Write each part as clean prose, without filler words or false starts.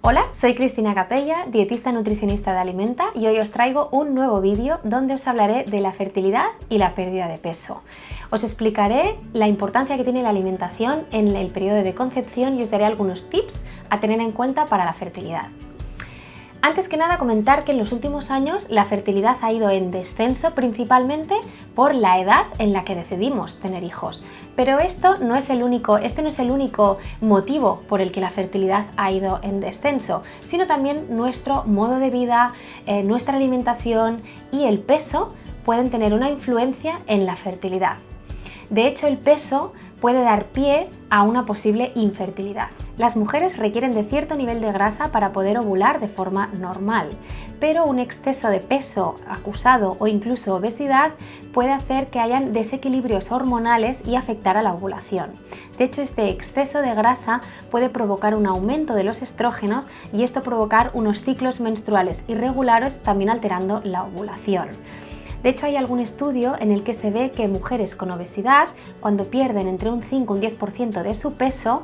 Hola, soy Cristina Capella, dietista nutricionista de Alimenta y hoy os traigo un nuevo vídeo donde os hablaré de la fertilidad y la pérdida de peso. Os explicaré la importancia que tiene la alimentación en el periodo de concepción y os daré algunos tips a tener en cuenta para la fertilidad. Antes que nada, comentar que en los últimos años la fertilidad ha ido en descenso principalmente por la edad en la que decidimos tener hijos. Pero este no es el único motivo por el que la fertilidad ha ido en descenso, sino también nuestro modo de vida, nuestra alimentación y el peso pueden tener una influencia en la fertilidad. De hecho, el peso puede dar pie a una posible infertilidad. Las mujeres requieren de cierto nivel de grasa para poder ovular de forma normal, pero un exceso de peso acusado o incluso obesidad puede hacer que hayan desequilibrios hormonales y afectar a la ovulación. De hecho, este exceso de grasa puede provocar un aumento de los estrógenos y esto provocar unos ciclos menstruales irregulares, también alterando la ovulación. De hecho, hay algún estudio en el que se ve que mujeres con obesidad, cuando pierden entre un 5 y un 10% de su peso,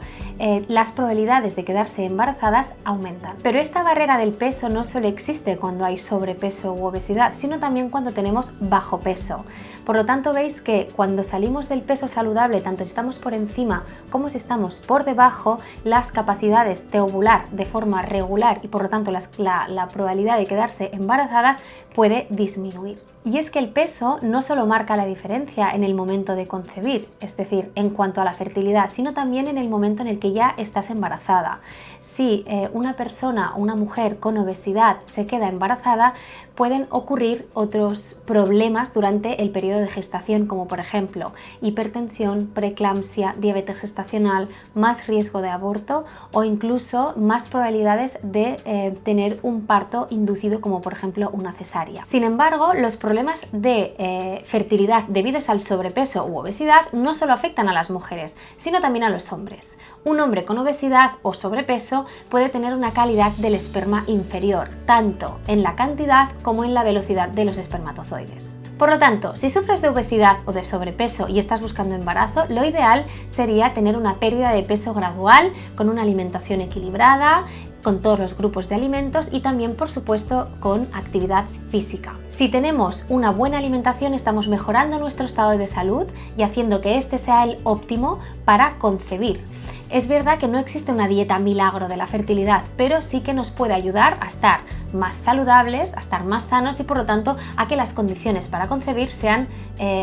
las probabilidades de quedarse embarazadas aumentan. Pero esta barrera del peso no solo existe cuando hay sobrepeso u obesidad, sino también cuando tenemos bajo peso. Por lo tanto, veis que cuando salimos del peso saludable, tanto si estamos por encima como si estamos por debajo, las capacidades de ovular de forma regular y por lo tanto la probabilidad de quedarse embarazadas puede disminuir. Y es que el peso no solo marca la diferencia en el momento de concebir, es decir, en cuanto a la fertilidad, sino también en el momento en el que ya estás embarazada. Si una persona, una mujer con obesidad se queda embarazada, pueden ocurrir otros problemas durante el periodo de gestación, como por ejemplo hipertensión, preeclampsia, diabetes gestacional, más riesgo de aborto o incluso más probabilidades de tener un parto inducido, como por ejemplo una cesárea. Sin embargo, los problemas de fertilidad debidos al sobrepeso u obesidad no solo afectan a las mujeres, sino también a los hombres. Un hombre con obesidad o sobrepeso puede tener una calidad del esperma inferior, tanto en la cantidad como en la velocidad de los espermatozoides. Por lo tanto, si sufres de obesidad o de sobrepeso y estás buscando embarazo, lo ideal sería tener una pérdida de peso gradual con una alimentación equilibrada, con todos los grupos de alimentos y también, por supuesto, con actividad física. Si tenemos una buena alimentación, estamos mejorando nuestro estado de salud y haciendo que este sea el óptimo para concebir. Es verdad que no existe una dieta milagro de la fertilidad, pero sí que nos puede ayudar a estar más saludables, a estar más sanos y por lo tanto a que las condiciones para concebir sean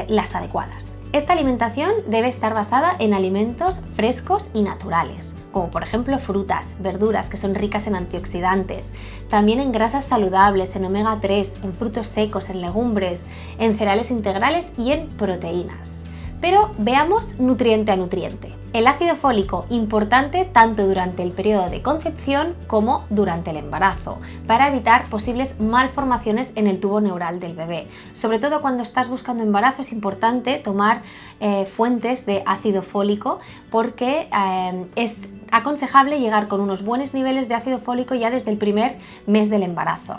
las adecuadas. Esta alimentación debe estar basada en alimentos frescos y naturales, como por ejemplo frutas, verduras que son ricas en antioxidantes, también en grasas saludables, en omega 3, en frutos secos, en legumbres, en cereales integrales y en proteínas. Pero veamos nutriente a nutriente. El ácido fólico, importante tanto durante el periodo de concepción como durante el embarazo, para evitar posibles malformaciones en el tubo neural del bebé. Sobre todo cuando estás buscando embarazo es importante tomar fuentes de ácido fólico porque es aconsejable llegar con unos buenos niveles de ácido fólico ya desde el primer mes del embarazo.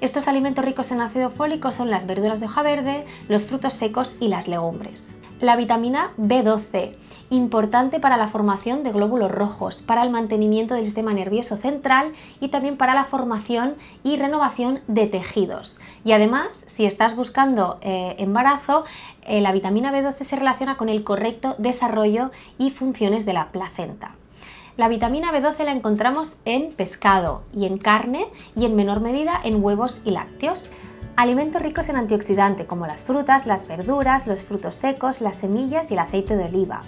Estos alimentos ricos en ácido fólico son las verduras de hoja verde, los frutos secos y las legumbres. La vitamina B12, importante para la formación de glóbulos rojos, para el mantenimiento del sistema nervioso central y también para la formación y renovación de tejidos. Y además, si estás buscando embarazo, la vitamina B12 se relaciona con el correcto desarrollo y funciones de la placenta. La vitamina B12 la encontramos en pescado y en carne y en menor medida en huevos y lácteos. Alimentos ricos en antioxidante como las frutas, las verduras, los frutos secos, las semillas y el aceite de oliva.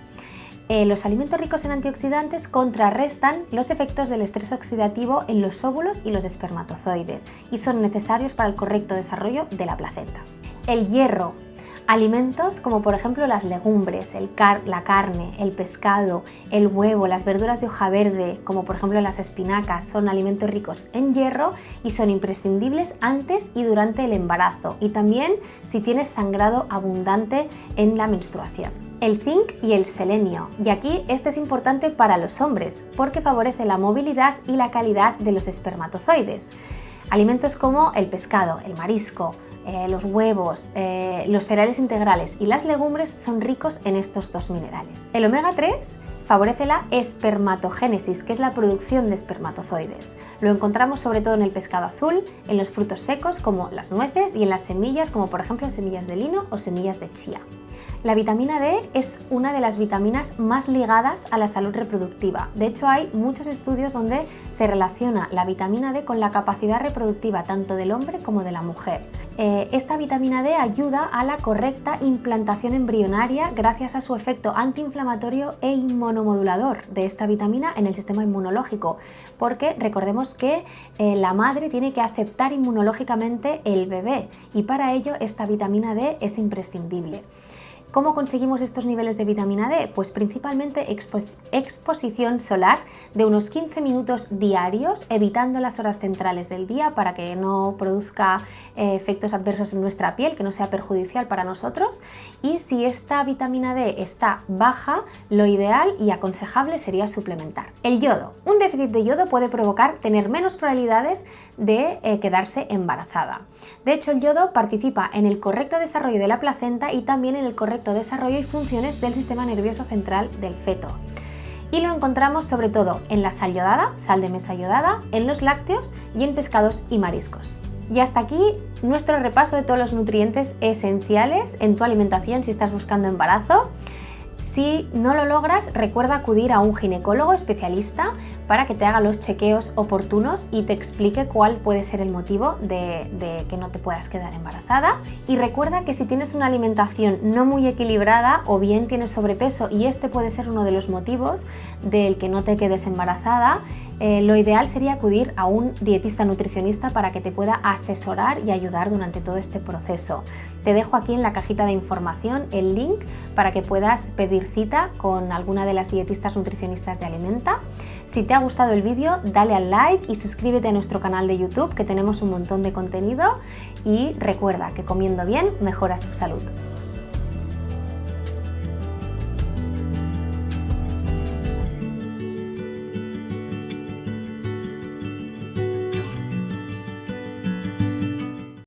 Los alimentos ricos en antioxidantes contrarrestan los efectos del estrés oxidativo en los óvulos y los espermatozoides y son necesarios para el correcto desarrollo de la placenta. El hierro. Alimentos como por ejemplo las legumbres, la carne, el pescado, el huevo, las verduras de hoja verde, como por ejemplo las espinacas, son alimentos ricos en hierro y son imprescindibles antes y durante el embarazo y también si tienes sangrado abundante en la menstruación. El zinc y el selenio, y aquí este es importante para los hombres porque favorece la movilidad y la calidad de los espermatozoides. Alimentos como el pescado, el marisco, los huevos, los cereales integrales y las legumbres son ricos en estos dos minerales. El omega 3 favorece la espermatogénesis, que es la producción de espermatozoides. Lo encontramos sobre todo en el pescado azul, en los frutos secos como las nueces y en las semillas como por ejemplo semillas de lino o semillas de chía. La vitamina D es una de las vitaminas más ligadas a la salud reproductiva. De hecho, hay muchos estudios donde se relaciona la vitamina D con la capacidad reproductiva tanto del hombre como de la mujer. Esta vitamina D ayuda a la correcta implantación embrionaria gracias a su efecto antiinflamatorio e inmunomodulador de esta vitamina en el sistema inmunológico, porque recordemos que la madre tiene que aceptar inmunológicamente el bebé y para ello esta vitamina D es imprescindible. ¿Cómo conseguimos estos niveles de vitamina D? Pues principalmente exposición solar de unos 15 minutos diarios, evitando las horas centrales del día para que no produzca efectos adversos en nuestra piel, que no sea perjudicial para nosotros. Y si esta vitamina D está baja, lo ideal y aconsejable sería suplementar. El yodo. Un déficit de yodo puede provocar tener menos probabilidades de quedarse embarazada. De hecho, el yodo participa en el correcto desarrollo de la placenta y también en el correcto desarrollo y funciones del sistema nervioso central del feto. Y lo encontramos sobre todo en la sal yodada, sal de mesa yodada, en los lácteos y en pescados y mariscos. Y hasta aquí nuestro repaso de todos los nutrientes esenciales en tu alimentación si estás buscando embarazo. Si no lo logras, recuerda acudir a un ginecólogo especialista para que te haga los chequeos oportunos y te explique cuál puede ser el motivo de que no te puedas quedar embarazada. Y recuerda que si tienes una alimentación no muy equilibrada o bien tienes sobrepeso y este puede ser uno de los motivos del que no te quedes embarazada, lo ideal sería acudir a un dietista nutricionista para que te pueda asesorar y ayudar durante todo este proceso. Te dejo aquí en la cajita de información el link para que puedas pedir cita con alguna de las dietistas nutricionistas de Alimenta. Si te ha gustado el vídeo, dale al like y suscríbete a nuestro canal de YouTube, que tenemos un montón de contenido, y recuerda que comiendo bien mejoras tu salud.